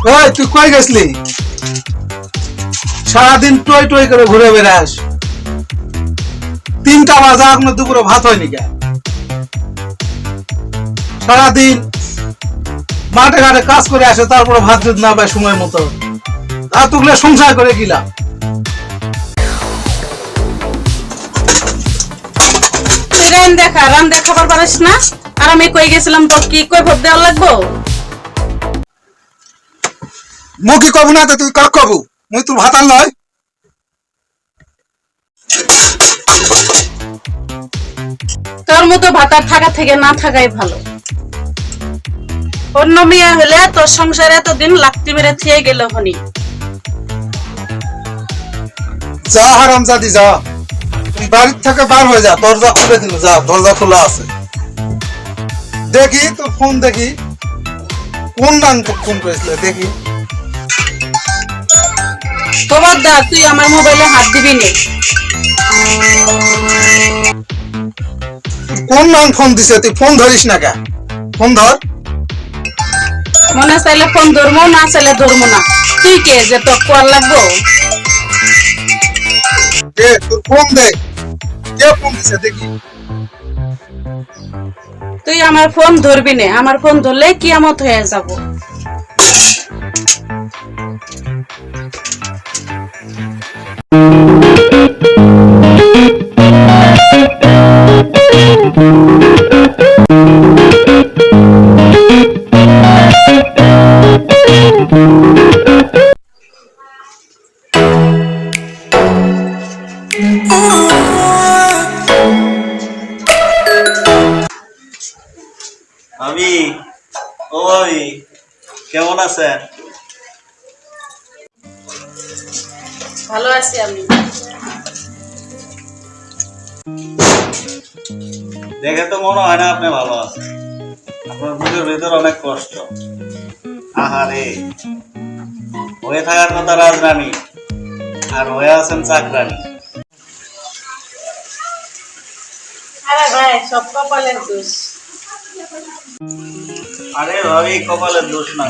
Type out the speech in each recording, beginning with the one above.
ওই তুই কই গেছলি? সারাদিন টই টই করে ঘুরে বেড়াস। 3টা বাজে এখনো দুপুরে ভাত হয়নি কেন? সারাদিন মাঠে ঘাটে কাজ করে আসে, তারপরে ভাত যদি না পায় সময় মতো, আর তুগুলো সংসার করে গিলাম। রান দেখাবার পারিস না? আর আমি কই গেছিলাম তো কি কই ভোট দেওয়া লাগবো? মুখি কবু না তো তুই কাক কবু, মুই তোর ভাতার লয়। তোর মতো ভাতার থাকা থেকে না থাকাই ভালো। অন্য মেয়ে হলে তোর সংসারে এতদিন লাত্তি মেরে থিয়ে গেল হনি। যা হারাম জাদি যা, তুই বাড়ির থেকে বার হয়ে যা। দরজা খুলে দিল, যা, দরজা খোলা আছে। দেখি তোর ফোন, দেখি কোন নাম ফোন করেছিল দেখি। তোমার দা তুই আমার মোবাইলে হাত দিবি নে। কোন নাম ফোন দিছে? তুই ফোন ধরিস না কেন? ফোন ধর। মনে চাইলে ফোন ধরবো, না চাইলে ধরবো না। তুই কে যে তোর কোয়ার লাগবো? দে তোর ফোন দে, কে ফোন দিছে দেখি। তুই আমার ফোন ধরবি নে, আমার ফোন ধরলে কিয়ামত হয়ে যাব। আমি ওই কেমন আছেন? ভালো আছি আমি। দেখে তো মনে হয় না আপনি ভালো আছেন। আপনার বুকের ভিতর অনেক কষ্ট। আহারে, হয়ে থাকার কথা রাজরানী, আর হয়ে আছেন চাকরানী। আরে ভাই, সব কপালের দোষ। আরে ভাবি, কপালের দোষ না,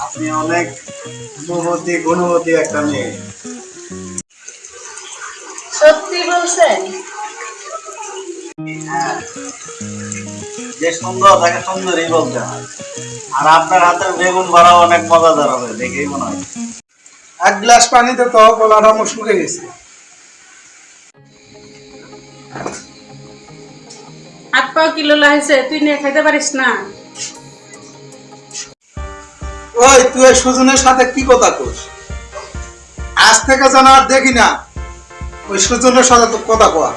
আপনি অনেক গুণবতী একটা মেয়ে। সত্যি বলছেন? হ্যাঁ, যে সুন্দর তাকে সুন্দরই বলতে হয়। আর আপনার হাতের বেগুন ভরা অনেক মজাদার হবে, দেখেই মনে হয়। এক গ্লাস পানিতে তো গলাটা আমার শুকে গেছে। হাত পাও কিলো লাইছে, তুই নিয়ে খাইতে পারিস না? ওই তুই ওই সুজনের সাথে কি কথা কস? আজ থেকে যেন আর দেখি না ওই সুজনের সাথে তো কথা কয়া।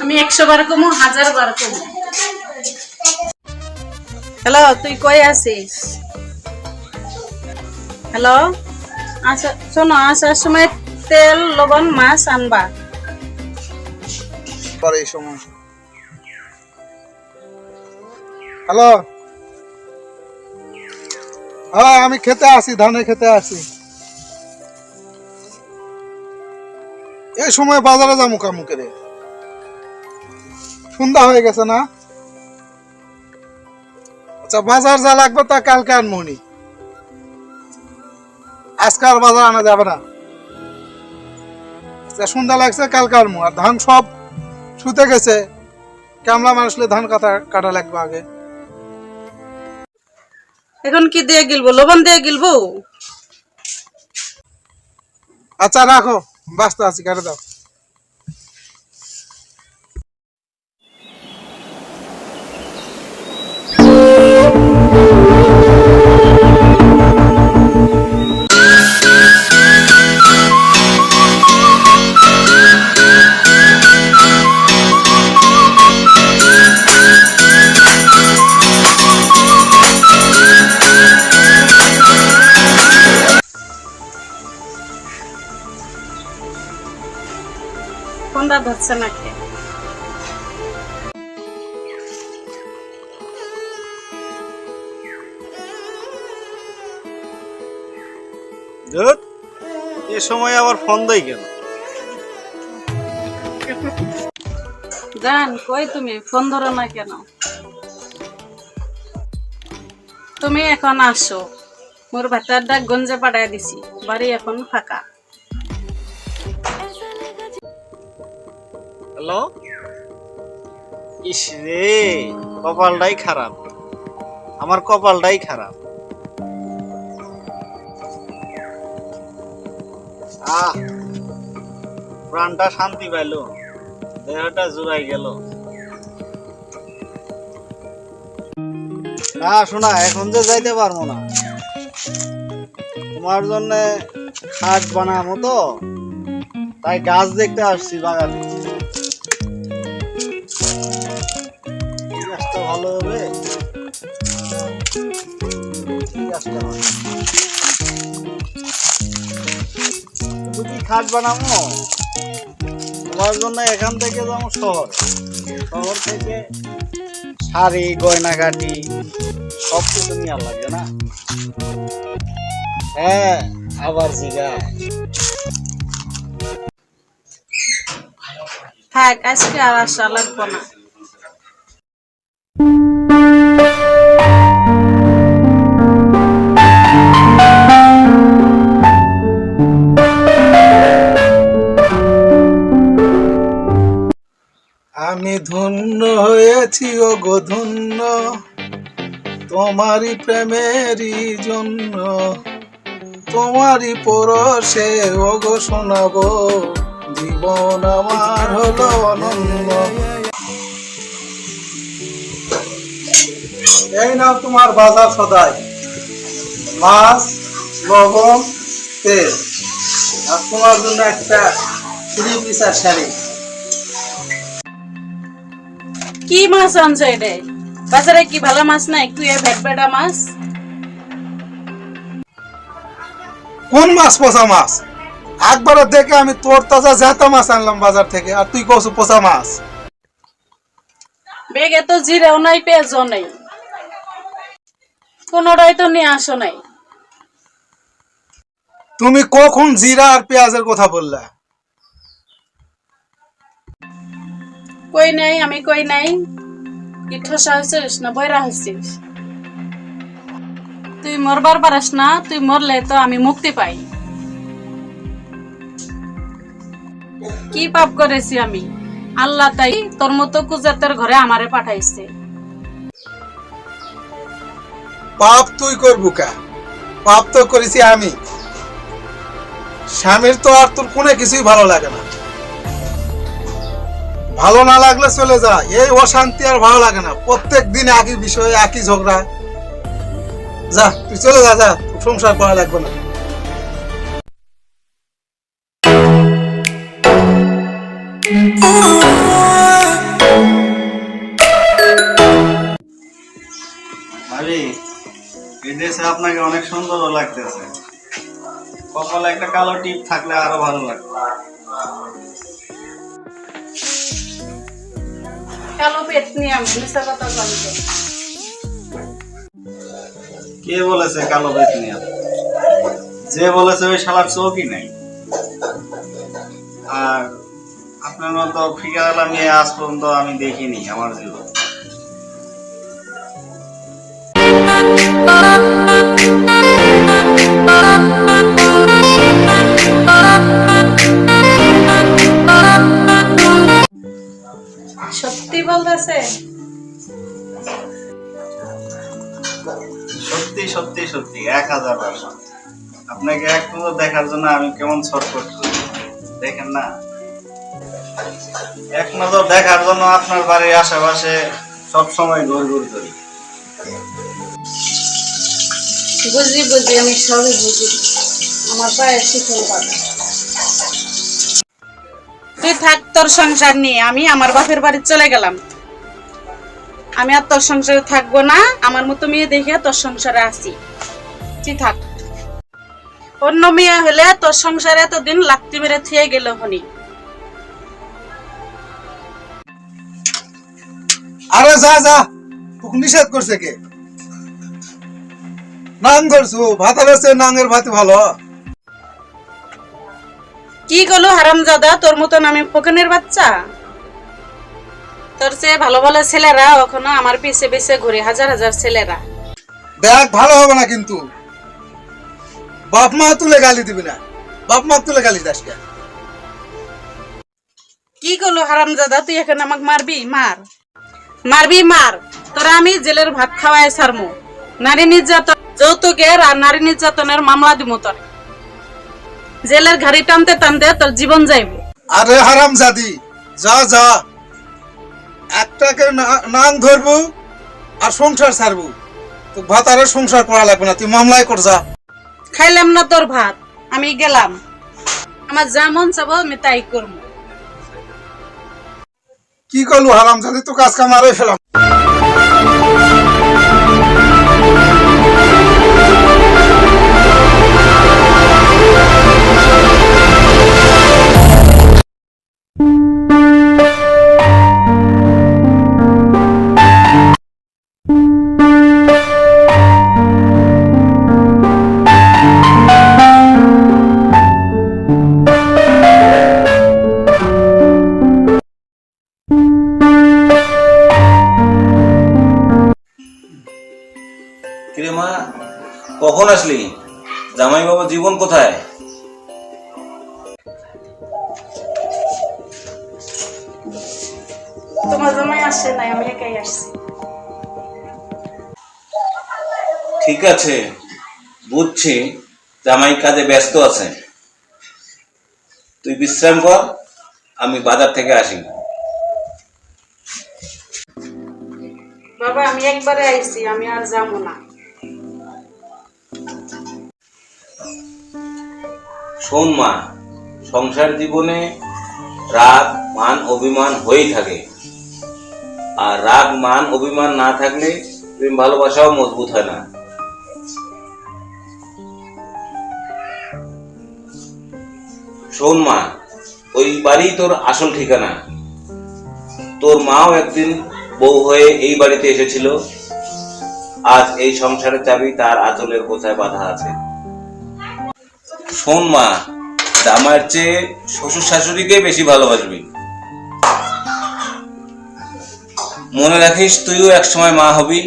আমি 100 বার কমু, 1000 বার কমু। হ্যালো, তুই কই আছিস? হ্যালো, আচ্ছা শোনো, আসার সময় তেল লবণ মাছ আনবা। পরে এই সময়। হ্যালো, হ্যাঁ আমি খেতে আসি, ধানে খেতে আসি। এই সময় বাজারে যাবো কামুকে রে, সন্ধ্যা হয়ে গেছে না? আচ্ছা বাজার যা লাগবে তা কালকে আনমনি, আজকে আর বাজার আনা যাবে না। আচ্ছা সন্ধ্যা লাগছে, কালকে আনমু। আর ধান সব শুতে গেছে, কামলা মানুষলে ধান কাটা লাগবে আগে। এখন কি দিয়ে গিলবো? লবণ দিয়ে গিলবো? আচ্ছা রাখো, ব্যস্ত আছি, কেটে দাও। কোনটা ধরছে নাকি? এ সময় আবার ফোন দেয় কেন? জান কই তুমি, ফোন ধরো না কেন? তুমি এখন আসো, মোর ভাতার ডাক গঞ্জে পাঠাই দিছি, বাড়ি এখন ফাঁকা। হ্যালো, ইস রে, কপালটাই খারাপ, আমার কপালটাই খারাপ। প্রাণটা শান্তি পাইল, দেহটা জুড়াই গেল। না শোনা, এখন যে যাইতে পারবো না, তোমার জন্য খাট বানাবো তো, তাই গাছ দেখতে আসছি বাগানে। এই গাছটা ভালো হবে, এই গাছটা ভালো। শুধু কি খাট বানাবো, তোমার জন্য এখান থেকে যাবো শহর থেকে শাড়ি গয়নাগাটি সব কিছু নিয়ে লাগবে না। হ্যাঁ, আবার জিগা থাক, আজকে আর আসা লাগবো না। আমি ধন্য হয়েছি ও গো ধন্য, তোমারই প্রেমেরই জন্য, তোমারই পরশে ও গো শোনাবো, জীবন আমার হলো অনন্য। এই নাও তোমার বাজার সদাই, মাছ, লবণ, তেল, আর তোমার জন্য একটা 3 পিসের শাড়ি। কি মাছ আনছো এটা? বাজারে কি ভালো মাছ নাই? তুই ভেট বেটা মাছ। কোন মাছ? পচা মাছ। একবার দেখে আমি তোর তাজা জ্যাঁতা মাছ আনলাম বাজার থেকে, আর তুই কসু পচা মাছ। বেগে তো জিরেও নাই, পেঁয়াজও নাই, কোনোটাই তো নিয়ে আসো নাই। তুমি কখন জিরা আর পেঁয়াজের কথা বললা? কই নাই, আমি কই নাই। কি ঠসা হয়েছিস না বয়রা হয়েছিস? তুই মরবার পারাস না, তুই মরলে তো আমি মুক্তি পাই। কি পাপ করেছি আমি? আল্লাহ তাই তোর মতো কুজাতের ঘরে আমারে পাঠাইছে। পাপ তুই করবু কা? পাপ তো করেছি আমি। স্বামীর তো আর তোর কোনো কিছুই ভালো লাগে না। ভালো না লাগলে চলে যা, এই অশান্তি আর ভালো লাগে না। প্রত্যেক দিন একই বিষয়ে একই ঝগড়া। যা তুই চলে যা, যা, সংসার করা লাগবে না। ভাবি, এই ড্রেসে আপনাকে অনেক সুন্দর লাগতেছে। কপালে একটা কালো টিপ থাকলে আরো ভালো লাগতো। কালো পেট নিয়ে আমি মিশা কথা বলতে। কে বলেছে কালো পেট নিয়ে? যে বলেছে ওই শালার চোখই নাই। আর আপনার মতো ফিগারওয়ালা মেয়ে আজ পর্যন্ত আমি দেখিনি আমার জীবন। সত্যি বলতেছে? সত্যি সত্যি সত্যি 1000%। আপনাকে এক নজর দেখার জন্য আমি কেমন ছটফট করি দেখেন না। এক নজর দেখার জন্য আপনার বাড়ির আশেপাশে সব সময় ঘুরঘুর করি। বুঝি বুঝি, আমি সবই বুঝি। আমার পায়ে শিখল পাতা। তুই থাক তোর সংসার নিয়ে, আমি আমার বাপের বাড়ি চলে গেলাম। আমি আর তোর সংসারে থাকবো না। আমার মতো মেয়ে দেখে তোর সংসারে আসি। তুই থাক। অন্য মেয়ে হলে তোর সংসারে এতদিন লাত্তি মেরে থিয়ে গেল হনি। আরে যা যা, তোকে নিষেধ করছে কে? নাং করছু, ভাতের আছে নাঙের ভাত ভালো। কি গেলো হারামজাদা, তোর মতন আমি ফকিনের বাচ্চা? তোর চেয়ে ভালো ভালো ছেলেরা এখনো আমার পিছে পিছে ঘুরে, হাজার হাজার ছেলেরা। দেখ ভালো হবে না কিন্তু। বাপ মা তুলে গালি দিবি না, বাপ মা তুলে গালি দাস কে? কি করলো হারামজাদা, তুই এখানে আমাকে মারবি? মারবি মার, তোরা আমি জেলের ভাত খাওয়াই সারমু। নারী নির্যাতন, যৌতুকের আর নারী নির্যাতনের মামলা দিব তোর। জেলের ঘাড়ি টানতে টানতে তোর জীবন যাইব। আরে হারামজাদি, যা যা, একটাকে নাং ধরবো আর সংসার ছাড়বো। তো ভাত আর সংসার করা লাগবে না, তুই মামলাই কর যা। খাইলাম না তোর ভাত, আমি গেলাম। আমার যা মন চাবো আমি তাই করবো। কি করলু হারামজাদি, তো কাজ কাম আরে ফেলাম। কিরে মা, কখন আসলি? জামাই বাবা জীবন কোথায়? তোমার জামাই আসছে নাই, আমি একাই আসছি। ঠিক আছে, বুঝছি জামাই কাজে ব্যস্ত আছে। তুই বিশ্রাম কর, আমি বাজার থেকে আসি। বাবা আমি একবারে আইছি, আমি আর যাবো না। শোন মা, সংসার জীবনে রাগ মান অভিমান হয়েই থাকে। আর রাগ মান অভিমান না থাকলে প্রেম ভালোবাসাও মজবুত হয় না। শোন মা, ওই বাড়ি তোর আসল ঠিকানা। তোর মাও একদিন বউ হয়ে এই বাড়িতে এসেছিল। আজ এই সংসারের চাবি তার আঁচলের গোছায় বাঁধা আছে। শোন মা, জামাইয়ের চেয়ে শ্বশুর শাশুড়িকে বেশি ভালোবাসবি। মনে রাখিস তুইও একসময় মা হবি।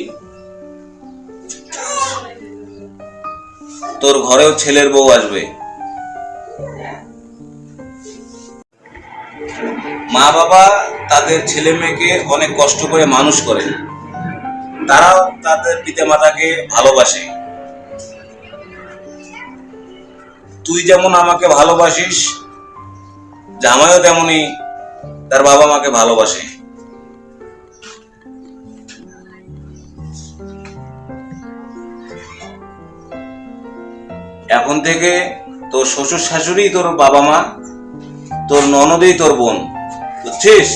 তোর ঘরেও ছেলের বউ আসবে। মা বাবা তাদের ছেলে মেয়েকে অনেক কষ্ট করে মানুষ করে, তারাও তাদের পিতামাতাকে ভালোবাসে। তুই যেমন আমাকে ভালোবাসিস, জামাইও তেমনই তার বাবা মাকে ভালোবাসে। এখন থেকে তোর শ্বশুর শাশুড়ি তোর বাবা মা, তোর ননদই তোর বোন, বুঝছিস?